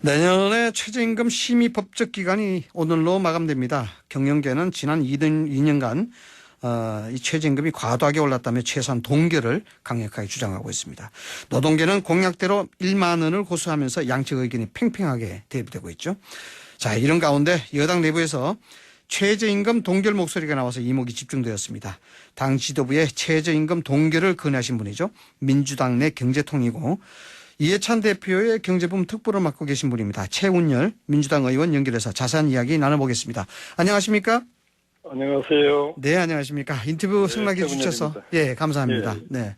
내년에 최저임금 심의 법적 기간이 오늘로 마감됩니다. 경영계는 지난 2년간 이 최저임금이 과도하게 올랐다며 최소한 동결을 강력하게 주장하고 있습니다. 노동계는 공약대로 1만 원을 고수하면서 양측 의견이 팽팽하게 대비되고 있죠. 자, 이런 가운데 여당 내부에서 최저임금 동결 목소리가 나와서 이목이 집중되었습니다. 당 지도부의 최저임금 동결을 건의하신 분이죠. 민주당 내 경제통이고 이해찬 대표의 경제부문 특보를 맡고 계신 분입니다. 최운열 민주당 의원 연결해서 자세한 이야기 나눠보겠습니다. 안녕하십니까? 안녕하세요. 네, 안녕하십니까? 인터뷰 승낙해 주셔서 감사합니다. 예. 네.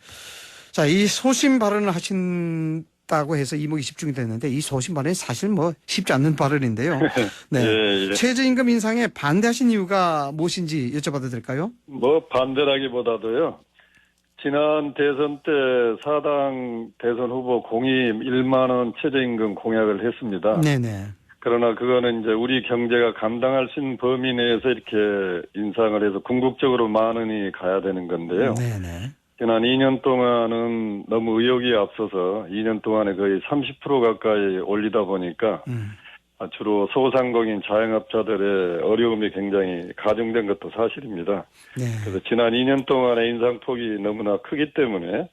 자, 이 소신 발언을 하신다고 해서 이목이 집중이 됐는데 이 소신 발언이 사실 쉽지 않는 발언인데요. 네. 예. 최저임금 인상에 반대하신 이유가 무엇인지 여쭤봐도 될까요? 반대라기보다도요. 지난 대선 때 사당 대선 후보 공임 1만 원 최저임금 공약을 했습니다. 네네. 그러나 그거는 이제 우리 경제가 감당할 수 있는 범위 내에서 이렇게 인상을 해서 궁극적으로 만 원이 가야 되는 건데요. 네네. 지난 2년 동안은 너무 의욕이 앞서서 2년 동안에 거의 30% 가까이 올리다 보니까 주로 소상공인 자영업자들의 어려움이 굉장히 가중된 것도 사실입니다. 네. 그래서 지난 2년 동안의 인상폭이 너무나 크기 때문에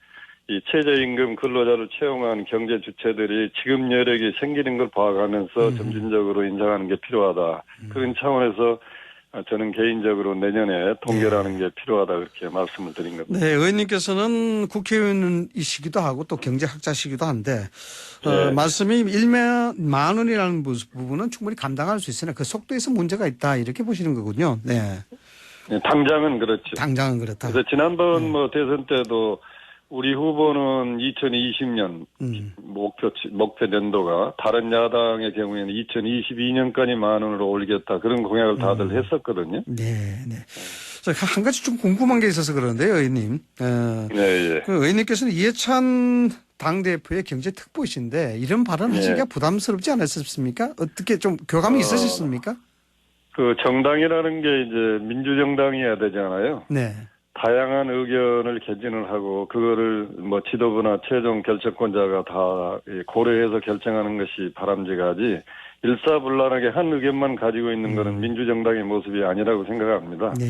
이 최저임금 근로자를 채용한 경제 주체들이 지급 여력이 생기는 걸 봐가면서 점진적으로 인상하는 게 필요하다. 그런 차원에서 저는 개인적으로 내년에 동결하는 게 필요하다 그렇게 말씀을 드린 겁니다. 네, 의원님께서는 국회의원이시기도 하고 또 경제학자시기도 한데 말씀이 1만 원이라는 부분은 충분히 감당할 수 있으나 그 속도에서 문제가 있다 이렇게 보시는 거군요. 네. 네, 당장은 그렇죠. 당장은 그렇다. 그래서 지난번 대선 때도 우리 후보는 2020년 목표 년도가 다른 야당의 경우에는 2022년까지 만 원으로 올리겠다 그런 공약을 다들 했었거든요. 네, 네. 한 가지 좀 궁금한 게 있어서 그러는데요, 의원님. 네. 그 의원님께서는 이해찬 당대표의 경제특보이신데 이런 발언 하시기가 부담스럽지 않았습니까? 어떻게 좀 교감이 있으셨습니까? 그 정당이라는 게 이제 민주정당이어야 되잖아요. 네. 다양한 의견을 개진을 하고 그거를 지도부나 최종 결정권자가 다 고려해서 결정하는 것이 바람직하지 일사불란하게 한 의견만 가지고 있는 것은 민주정당의 모습이 아니라고 생각합니다. 네.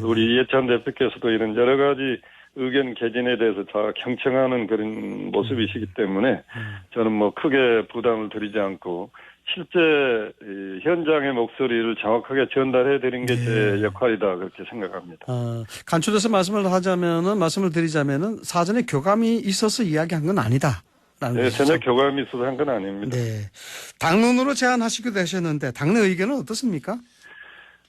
우리 이해찬 대표께서도 이런 여러 가지 의견 개진에 대해서 다 경청하는 그런 모습이시기 때문에 저는 크게 부담을 드리지 않고 실제 현장의 목소리를 정확하게 전달해 드린 게 제 역할이다 그렇게 생각합니다. 간추려서 말씀을 드리자면은 사전에 교감이 있어서 이야기한 건 아니다. 네, 전혀 교감이 있어서 한 건 아닙니다. 네. 당론으로 제안하시기도 하셨는데 당내 의견은 어떻습니까?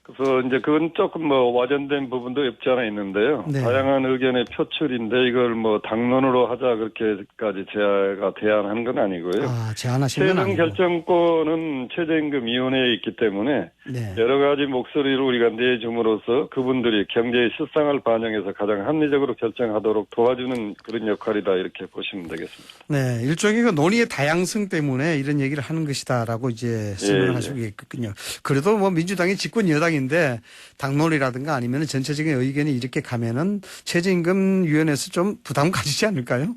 그래서 이제 그건 조금 와전된 부분도 없지 않아 있는데요. 네. 다양한 의견의 표출인데 이걸 당론으로 하자 그렇게까지 제가 대안한 건 아니고요. 제안하신 건 아니고. 최종 결정권은 최저임금위원회에 있기 때문에 네. 여러 가지 목소리를 우리가 내줌으로써 그분들이 경제의 실상을 반영해서 가장 합리적으로 결정하도록 도와주는 그런 역할이다 이렇게 보시면 되겠습니다. 네, 일종의 그 논의의 다양성 때문에 이런 얘기를 하는 것이다라고 이제 설명을 하시고 있군요. 그래도 민주당이 집권 여당인데 당론이라든가 아니면 전체적인 의견이 이렇게 가면은 최저임금위원회에서 좀 부담 가지지 않을까요?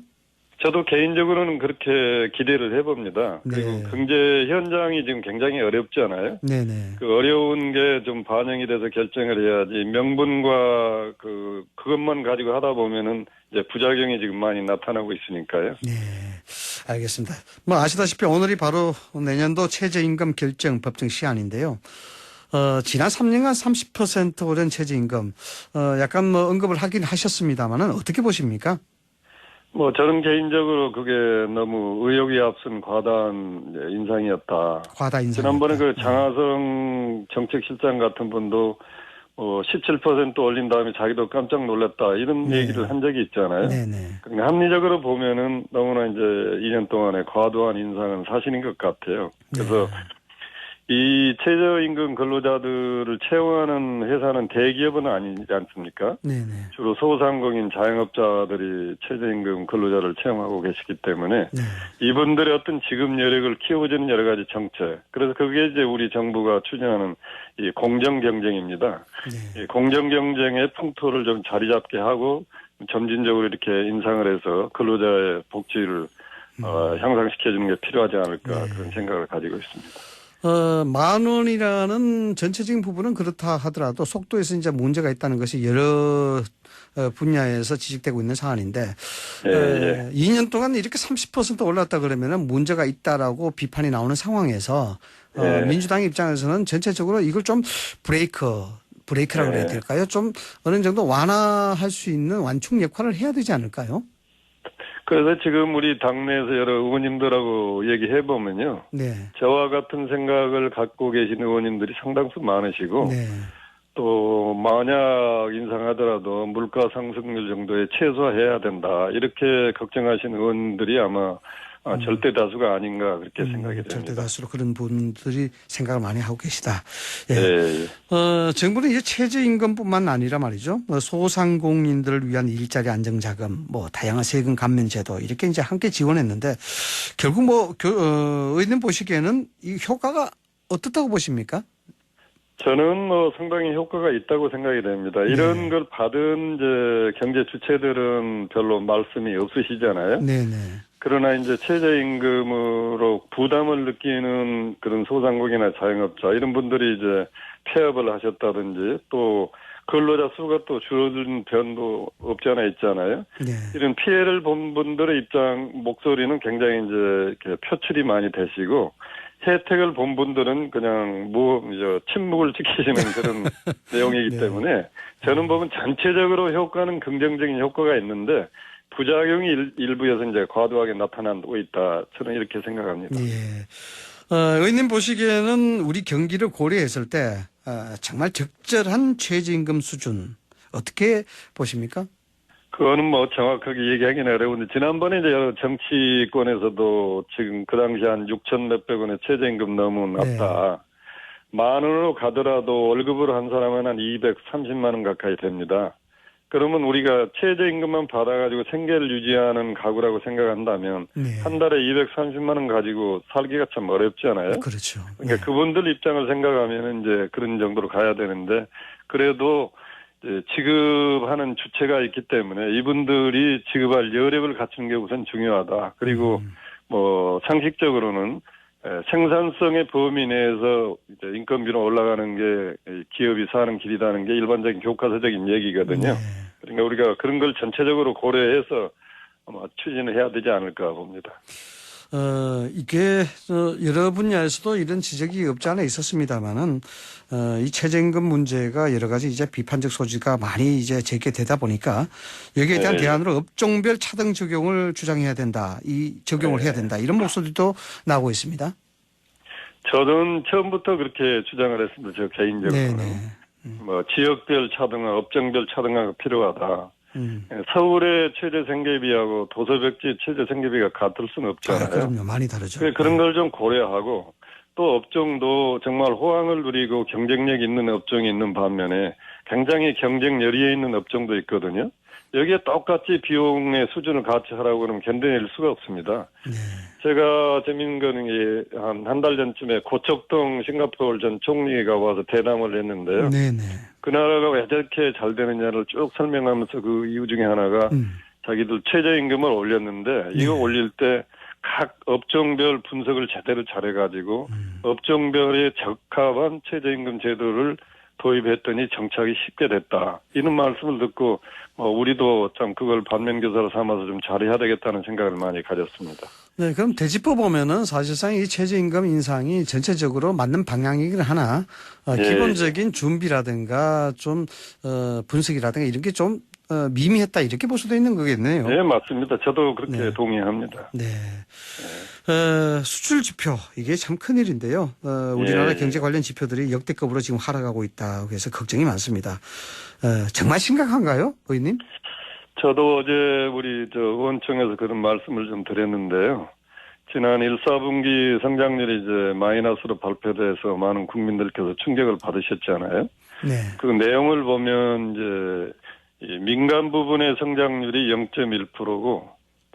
저도 개인적으로는 그렇게 기대를 해봅니다. 네. 그리고 경제 현장이 지금 굉장히 어렵잖아요. 네네. 그 어려운 게 좀 반영이 돼서 결정을 해야지 명분과 그것만 가지고 하다 보면은 이제 부작용이 지금 많이 나타나고 있으니까요. 네, 알겠습니다. 아시다시피 오늘이 바로 내년도 최저임금 결정 법정 시한인데요. 지난 3년간 30% 오른 최저임금, 약간 언급을 하긴 하셨습니다만은 어떻게 보십니까? 저는 개인적으로 그게 너무 의욕이 앞선 과다한 인상이었다. 과다 인상. 지난번에 장하성 정책실장 같은 분도 17% 올린 다음에 자기도 깜짝 놀랐다 이런 얘기를 한 적이 있잖아요. 네네. 그러니까 합리적으로 보면은 너무나 이제 2년 동안의 과도한 인상은 사실인 것 같아요. 그래서 이 최저임금 근로자들을 채용하는 회사는 대기업은 아니지 않습니까? 네네. 주로 소상공인 자영업자들이 최저임금 근로자를 채용하고 계시기 때문에 이분들의 어떤 지급 여력을 키워주는 여러 가지 정책. 그래서 그게 이제 우리 정부가 추진하는 이 공정 경쟁입니다. 이 공정 경쟁의 풍토를 좀 자리 잡게 하고 점진적으로 이렇게 인상을 해서 근로자의 복지를 향상시켜주는 게 필요하지 않을까 그런 생각을 가지고 있습니다. 10,000원이라는 전체적인 부분은 그렇다 하더라도 속도에서 이제 문제가 있다는 것이 여러 분야에서 지적되고 있는 사안인데, 예. 2년 동안 이렇게 30% 올랐다 그러면은 문제가 있다라고 비판이 나오는 상황에서 예. 민주당 입장에서는 전체적으로 이걸 좀 브레이크라고 그래야 될까요? 좀 어느 정도 완화할 수 있는 완충 역할을 해야 되지 않을까요? 그래서 지금 우리 당내에서 여러 의원님들하고 얘기해 보면요. 네. 저와 같은 생각을 갖고 계신 의원님들이 상당수 많으시고 네. 또 만약 인상하더라도 물가 상승률 정도에 최소화해야 된다. 이렇게 걱정하시는 의원들이 아마 절대 다수가 아닌가 그렇게 생각이 됩니다. 절대 다수로 그런 분들이 생각을 많이 하고 계시다. 예. 예. 정부는 이제 최저임금뿐만 아니라 말이죠. 소상공인들을 위한 일자리 안정자금, 다양한 세금 감면 제도 이렇게 이제 함께 지원했는데 결국 의원님 보시기에는 이 효과가 어떻다고 보십니까? 저는 상당히 효과가 있다고 생각이 됩니다. 이런 걸 받은 이제 경제 주체들은 별로 말씀이 없으시잖아요. 네네. 그러나 이제 최저임금으로 부담을 느끼는 그런 소상공인이나 자영업자 이런 분들이 이제 폐업을 하셨다든지 또 근로자 수가 또 줄어든 변도 없지 않아 있잖아요. 네. 이런 피해를 본 분들의 목소리는 굉장히 이제 이렇게 표출이 많이 되시고 혜택을 본 분들은 그냥 침묵을 지키시는 그런 내용이기 네. 때문에 저는 보면 전체적으로 효과는 긍정적인 효과가 있는데 부작용이 일부에서 이제 과도하게 나타나고 있다. 저는 이렇게 생각합니다. 예. 의원님 보시기에는 우리 경기를 고려했을 때 정말 적절한 최저임금 수준 어떻게 보십니까? 그거는 정확하게 얘기하기는 어려운데 지난번에 이제 여러 정치권에서도 지금 그 당시 한 6천 몇백 원의 최저임금 너무 낮다. 10,000원으로 가더라도 월급으로 한 사람은 한 230만 원 가까이 됩니다. 그러면 우리가 최저임금만 받아가지고 생계를 유지하는 가구라고 생각한다면 한 달에 230만 원 가지고 살기가 참 어렵잖아요. 그렇죠. 그러니까 그분들 입장을 생각하면 이제 그런 정도로 가야 되는데 그래도 이제 지급하는 주체가 있기 때문에 이분들이 지급할 여력을 갖추는 게 우선 중요하다. 그리고 상식적으로는 생산성의 범위 내에서 이제 인건비로 올라가는 게 기업이 사는 길이라는 게 일반적인 교과서적인 얘기거든요. 그러니까 우리가 그런 걸 전체적으로 고려해서 아마 추진을 해야 되지 않을까 봅니다. 이게 여러 분야에서도 이런 지적이 없지 않아 있었습니다만은 이 최저임금 문제가 여러 가지 이제 비판적 소지가 많이 이제 제기되다 보니까 여기에 대한 대안으로 업종별 차등 적용을 주장해야 된다, 적용을 해야 된다 이런 목소리도 나오고 있습니다. 저는 처음부터 그렇게 주장을 했습니다. 저 개인적으로는 지역별 차등화, 업종별 차등화가 필요하다. 서울의 최저 생계비하고 도서벽지 최저 생계비가 같을 수는 없잖아요. 그럼요. 많이 다르죠. 그런 걸 좀 고려하고 또 업종도 정말 호황을 누리고 경쟁력 있는 업종이 있는 반면에 굉장히 경쟁 열의에 있는 업종도 있거든요. 여기에 똑같이 비용의 수준을 같이 하라고 그러면 견뎌낼 수가 없습니다. 제가 재밌는 거는 한 달 전쯤에 고척동 싱가포르 전 총리가 와서 대담을 했는데요. 그 나라가 왜 저렇게 잘 되느냐를 쭉 설명하면서 그 이유 중에 하나가 자기들 최저임금을 올렸는데 이거 올릴 때 각 업종별 분석을 제대로 잘해가지고 업종별에 적합한 최저임금 제도를 도입했더니 정착이 쉽게 됐다. 이런 말씀을 듣고 우리도 참 그걸 반면교사로 삼아서 좀 잘해야 되겠다는 생각을 많이 가졌습니다. 네, 그럼 되짚어 보면은 사실상 이 최저임금 인상이 전체적으로 맞는 방향이긴 하나 기본적인 준비라든가 좀 분석이라든가 이런 게 좀 미미했다 이렇게 볼 수도 있는 거겠네요. 네, 맞습니다. 저도 그렇게 동의합니다. 네. 수출 지표 이게 참 큰일인데요. 우리나라 경제 관련 지표들이 역대급으로 지금 하락하고 있다고 해서 걱정이 많습니다. 정말 심각한가요, 의원님? 저도 어제 우리 의원청에서 그런 말씀을 좀 드렸는데요. 지난 1, 4분기 성장률이 이제 마이너스로 발표돼서 많은 국민들께서 충격을 받으셨잖아요. 그 내용을 보면 이제 이 민간 부분의 성장률이 0.1%고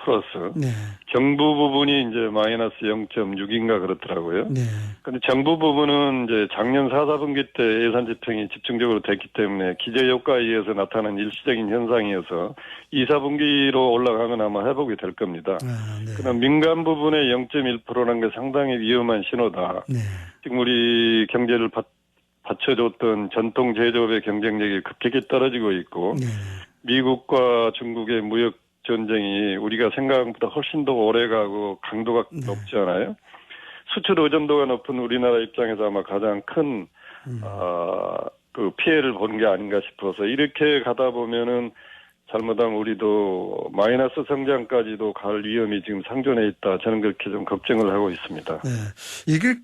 플러스 네. 정부 부분이 이제 마이너스 0.6인가 그렇더라고요. 네. 근데 정부 부분은 이제 작년 4, 4분기 때 예산 집행이 집중적으로 됐기 때문에 기저 효과에 의해서 나타난 일시적인 현상이어서 2, 4분기로 올라가면 아마 회복이 될 겁니다. 네. 그러나 민간 부분의 0.1%라는 게 상당히 위험한 신호다. 네. 지금 우리 경제를 받쳐줬던 전통 제조업의 경쟁력이 급격히 떨어지고 있고 네. 미국과 중국의 무역 전쟁이 우리가 생각보다 훨씬 더 오래가고 강도가 높잖아요. 수출 의존도가 높은 우리나라 입장에서 아마 가장 큰 그 피해를 보는 게 아닌가 싶어서 이렇게 가다 보면은 잘못하면 우리도 마이너스 성장까지도 갈 위험이 지금 상존해 있다. 저는 그렇게 좀 걱정을 하고 있습니다. 네. 이게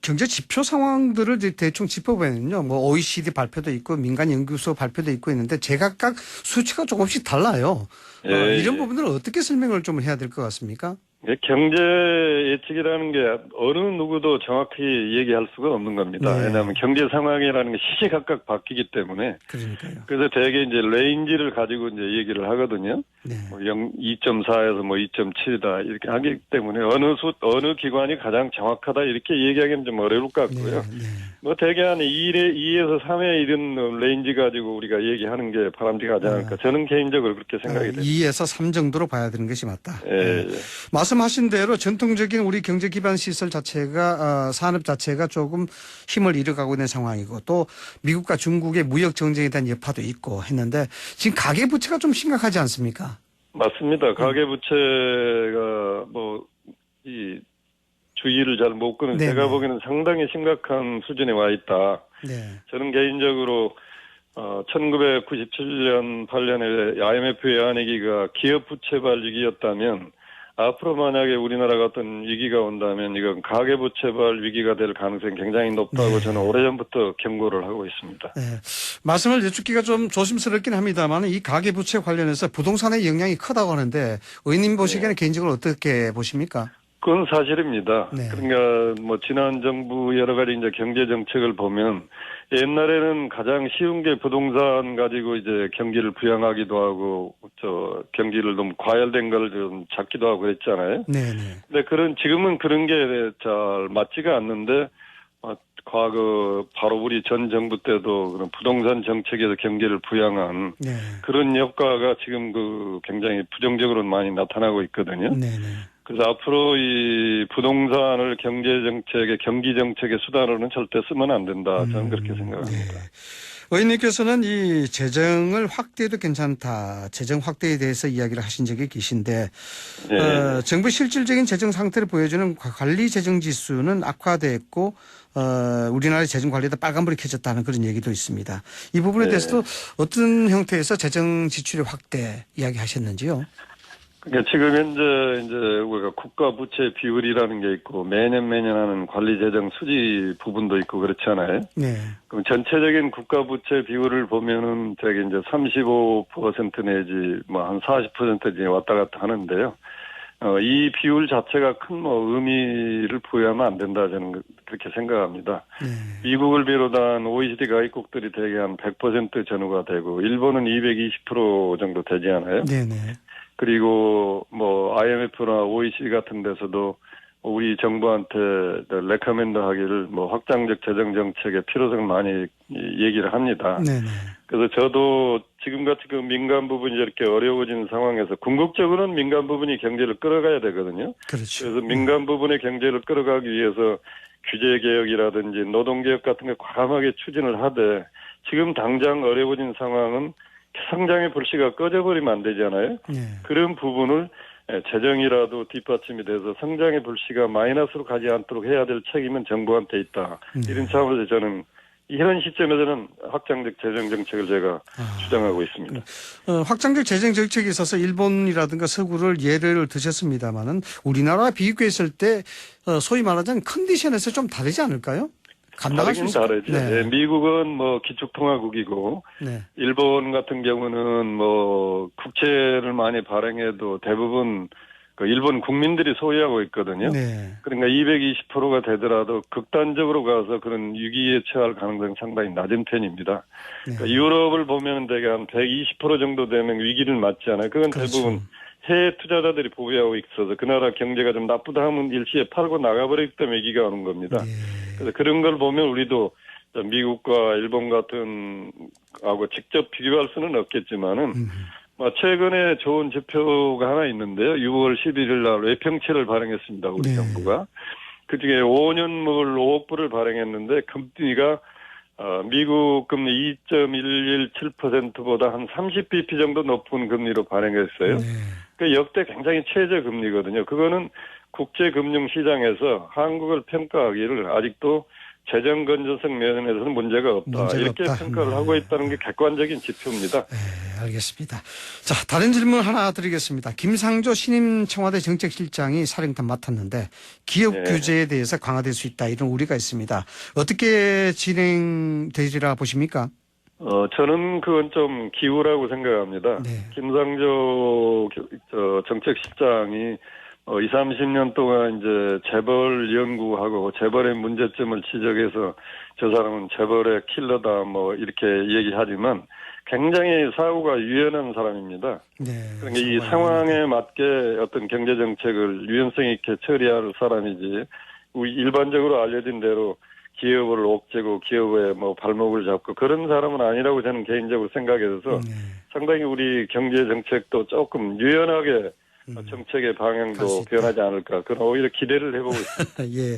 경제 지표 상황들을 대충 짚어보면요. 뭐 OECD 발표도 있고 민간 연구소 발표도 있고 있는데 제각각 수치가 조금씩 달라요. 예, 이런 예. 부분들은 어떻게 설명을 좀 해야 될 것 같습니까? 경제 예측이라는 게 어느 누구도 정확히 얘기할 수가 없는 겁니다. 네. 왜냐하면 경제 상황이라는 게 시시각각 바뀌기 때문에. 그러니까요. 그래서 대개 이제 레인지를 가지고 이제 얘기를 하거든요. 네. 뭐 2.4에서 뭐 2.7이다 이렇게 하기 때문에 어느 기관이 가장 정확하다 이렇게 얘기하기는 좀 어려울 것 같고요. 네. 뭐 대개 한 2에서 3에 이른 레인지 가지고 우리가 얘기하는 게 바람직하지 않을까. 저는 개인적으로 그렇게 생각이 됩니다. 2에서 3 정도로 봐야 되는 것이 맞다. 예, 예. 말씀하신 대로 전통적인 우리 경제 기반 시설 자체가 산업 자체가 조금 힘을 잃어가고 있는 상황이고 또 미국과 중국의 무역 정쟁에 대한 여파도 있고 했는데 지금 가계 부채가 좀 심각하지 않습니까? 맞습니다. 가계부채가 이 주의를 잘 못 끄는 네네. 제가 보기에는 상당히 심각한 수준에 와 있다. 네. 저는 개인적으로 1997년 8년에 IMF 외환위기가 기업 부채발 위기였다면 앞으로 만약에 우리나라가 어떤 위기가 온다면 이건 가계부채발 위기가 될 가능성이 굉장히 높다고 저는 오래전부터 경고를 하고 있습니다. 네. 말씀을 여쭙기가 좀 조심스럽긴 합니다만 이 가계부채 관련해서 부동산의 영향이 크다고 하는데 의원님 보시기에는 개인적으로 어떻게 보십니까? 그건 사실입니다. 네. 그러니까 지난 정부 여러 가지 이제 경제 정책을 보면 옛날에는 가장 쉬운 게 부동산 가지고 이제 경기를 부양하기도 하고 경기를 너무 과열된 걸 좀 잡기도 하고 그랬잖아요. 네네. 근데 지금은 그런 게 잘 맞지가 않는데 과거 바로 우리 전 정부 때도 그런 부동산 정책에서 경기를 부양한 네. 그런 효과가 지금 굉장히 부정적으로 많이 나타나고 있거든요. 네네. 그래서 앞으로 이 부동산을 경기 정책의 수단으로는 절대 쓰면 안 된다. 저는 그렇게 생각합니다. 네. 의원님께서는 이 재정을 확대해도 괜찮다. 재정 확대에 대해서 이야기를 하신 적이 계신데 네. 정부 실질적인 재정 상태를 보여주는 관리 재정 지수는 악화됐고 우리나라의 재정 관리에다 빨간불이 켜졌다는 그런 얘기도 있습니다. 이 부분에 대해서도 어떤 형태에서 재정 지출의 확대 이야기하셨는지요? 그러니까 지금 현재 이제 우리가 국가 부채 비율이라는 게 있고 매년 하는 관리 재정 수지 부분도 있고 그렇잖아요. 네. 그럼 전체적인 국가 부채 비율을 보면은 되게 이제 35% 내지 뭐 한 40% 왔다 갔다 하는데요. 이 비율 자체가 큰 의미를 부여하면 안 된다 저는 그렇게 생각합니다. 네. 미국을 미국을 비롯한 OECD 가입국들이 대개 한 100% 전후가 되고 일본은 220% 정도 되지 않아요? 네네. 그리고 IMF나 OECD 같은 데서도 우리 정부한테 레커멘드 하기를 확장적 재정 정책의 필요성을 많이 얘기를 합니다. 네네. 그래서 저도 지금같이 민간 부분이 이렇게 어려워지는 상황에서 궁극적으로는 민간 부분이 경제를 끌어가야 되거든요. 그렇죠. 그래서 민간 부분의 경제를 끌어가기 위해서 규제 개혁이라든지 노동 개혁 같은 걸 과감하게 추진을 하되 지금 당장 어려워진 상황은 성장의 불씨가 꺼져버리면 안 되잖아요. 네. 그런 부분을 재정이라도 뒷받침이 돼서 성장의 불씨가 마이너스로 가지 않도록 해야 될 책임은 정부한테 있다. 이런 차원에서 저는 이런 시점에서는 확장적 재정 정책을 제가 주장하고 있습니다. 확장적 재정 정책에 있어서 일본이라든가 서구를 예를 드셨습니다마는 우리나라와 비교했을 때 소위 말하자면 컨디션에서 좀 다르지 않을까요? 감당할 수 있을까요? 다르죠. 네. 네, 미국은 기축통화국이고 네. 일본 같은 경우는 국채를 많이 발행해도 대부분 일본 국민들이 소유하고 있거든요. 네. 그러니까 220%가 되더라도 극단적으로 가서 그런 위기에 처할 가능성이 상당히 낮은 편입니다. 네. 그러니까 유럽을 보면 대개 한 120% 정도 되면 위기를 맞지 않아요. 그건 그렇죠. 대부분 해외 투자자들이 보유하고 있어서 그 나라 경제가 좀 나쁘다 하면 일시에 팔고 나가버리기 때문에 위기가 오는 겁니다. 그래서 그런 걸 보면 우리도 미국과 일본 같은 하고 직접 비교할 수는 없겠지만은 최근에 좋은 지표가 하나 있는데요. 6월 11일 날 외평치를 발행했습니다. 우리 네. 정부가. 그중에 5년물 5억 불을 발행했는데 금리가 미국 금리 2.117%보다 한 30bp 정도 높은 금리로 발행했어요. 네. 그 역대 굉장히 최저 금리거든요. 그거는 국제금융시장에서 한국을 평가하기를 아직도 재정 건전성 면에서는 문제가 없다. 이렇게 없다. 평가를 하고 있다는 게 객관적인 지표입니다. 네, 알겠습니다. 자, 다른 질문 하나 드리겠습니다. 김상조 신임 청와대 정책실장이 사령탑 맡았는데 기업 네. 규제에 대해서 강화될 수 있다 이런 우려가 있습니다. 어떻게 진행되리라 보십니까? 저는 그건 좀 기우라고 생각합니다. 네. 김상조 정책실장이 20, 30년 동안 이제 재벌 연구하고 재벌의 문제점을 지적해서 저 사람은 재벌의 킬러다 뭐 이렇게 얘기하지만 굉장히 사고가 유연한 사람입니다. 네. 그러니까 이 상황에 맞게 어떤 경제 정책을 유연성 있게 처리할 사람이지 우리 일반적으로 알려진 대로 기업을 옥죄고 기업의 뭐 발목을 잡고 그런 사람은 아니라고 저는 개인적으로 생각해서 상당히 우리 경제 정책도 조금 유연하게 정책의 방향도 변하지 않을까. 그런 오히려 기대를 해보고 있습니다. 예.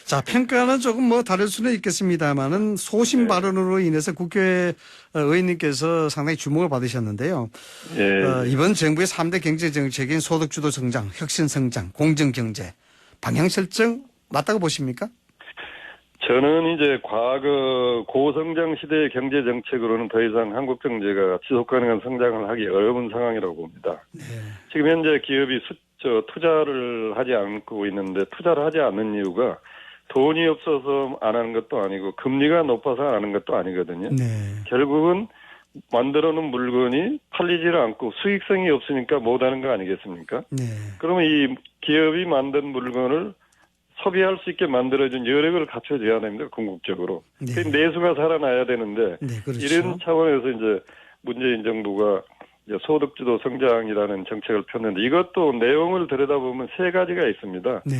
자, 평가는 조금 뭐 다를 수는 있겠습니다만은 소신 발언으로 인해서 국회 의원님께서 상당히 주목을 받으셨는데요. 예. 이번 정부의 3대 경제 정책인 소득주도 성장, 혁신 성장, 공정 경제 방향 설정 맞다고 보십니까? 저는 이제 과거 고성장 시대의 경제 정책으로는 더 이상 한국 경제가 지속 가능한 성장을 하기 어려운 상황이라고 봅니다. 네. 지금 현재 기업이 투자를 하지 않고 있는데 투자를 하지 않는 이유가 돈이 없어서 안 하는 것도 아니고 금리가 높아서 안 하는 것도 아니거든요. 네. 결국은 만들어 놓은 물건이 팔리지를 않고 수익성이 없으니까 못 하는 거 아니겠습니까? 네. 그러면 이 기업이 만든 물건을 소비할 수 있게 만들어준 여력을 갖춰줘야 됩니다. 궁극적으로. 네. 그 내수가 살아나야 되는데 네, 그렇죠. 이런 차원에서 이제 문재인 정부가 이제 소득주도 성장이라는 정책을 폈는데 이것도 내용을 들여다보면 세 가지가 있습니다. 네.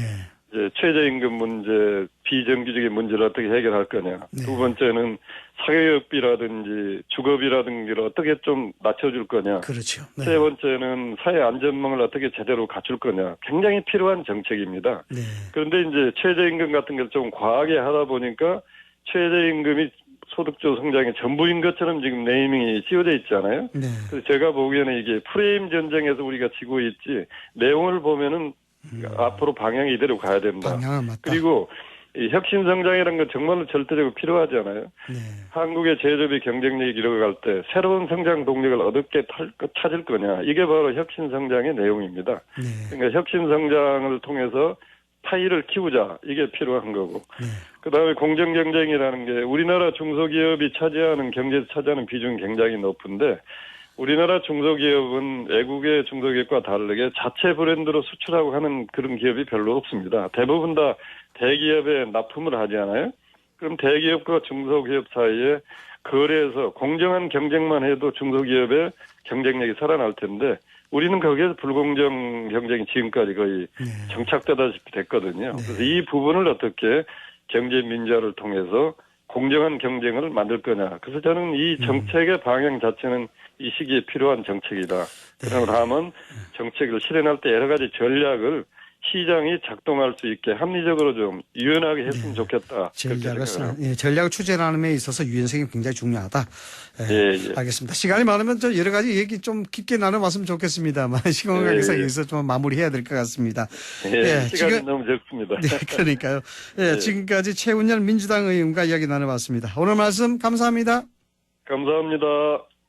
이제 최저임금 문제, 비정규직의 문제를 어떻게 해결할 거냐. 네. 두 번째는 사교육비라든지 주거비라든지를 어떻게 좀 낮춰줄 거냐. 그렇죠. 네. 세 번째는 사회 안전망을 어떻게 제대로 갖출 거냐. 굉장히 필요한 정책입니다. 네. 그런데 이제 최저임금 같은 걸 좀 과하게 하다 보니까 최저임금이 소득주도 성장의 전부인 것처럼 지금 네이밍이 씌워져 있잖아요. 네. 그래서 제가 보기에는 이게 프레임 전쟁에서 우리가 지고 있지 내용을 보면은 앞으로 방향이 이대로 가야 된다. 방향은 맞다. 그리고 이 혁신 성장이라는 건 정말로 절대적으로 필요하잖아요. 네. 한국의 제조업이 경쟁력이 잃어갈 때 새로운 성장 동력을 어떻게 찾을 거냐. 이게 바로 혁신 성장의 내용입니다. 네. 그러니까 혁신 성장을 통해서 파이를 키우자. 이게 필요한 거고. 네. 그다음에 공정 경쟁이라는 게 우리나라 중소기업이 차지하는 경제에서 차지하는 비중이 굉장히 높은데 우리나라 중소기업은 외국의 중소기업과 다르게 자체 브랜드로 수출하고 하는 그런 기업이 별로 없습니다. 대부분 다 대기업에 납품을 하지 않아요? 그럼 대기업과 중소기업 사이에 거래에서 공정한 경쟁만 해도 중소기업의 경쟁력이 살아날 텐데 우리는 거기에서 불공정 경쟁이 지금까지 거의 정착되다시피 됐거든요. 그래서 이 부분을 어떻게 경제 민주화를 통해서 공정한 경쟁을 만들 거냐. 그래서 저는 이 정책의 방향 자체는 이 시기에 필요한 정책이다. 그러면 정책을 실현할 때 여러 가지 전략을 시장이 작동할 수 있게 합리적으로 좀 유연하게 했으면 좋겠다. 전략을 추진하는 데 있어서 유연성이 굉장히 중요하다. 예. 알겠습니다. 시간이 많으면 저 여러 가지 얘기 좀 깊게 나눠봤으면 좋겠습니다만 시간 관계상 여기서 좀 마무리해야 될 것 같습니다. 시간이 너무 적습니다. 네, 그러니까요. 지금까지 최운열 민주당 의원과 이야기 나눠봤습니다. 오늘 말씀 감사합니다. 감사합니다.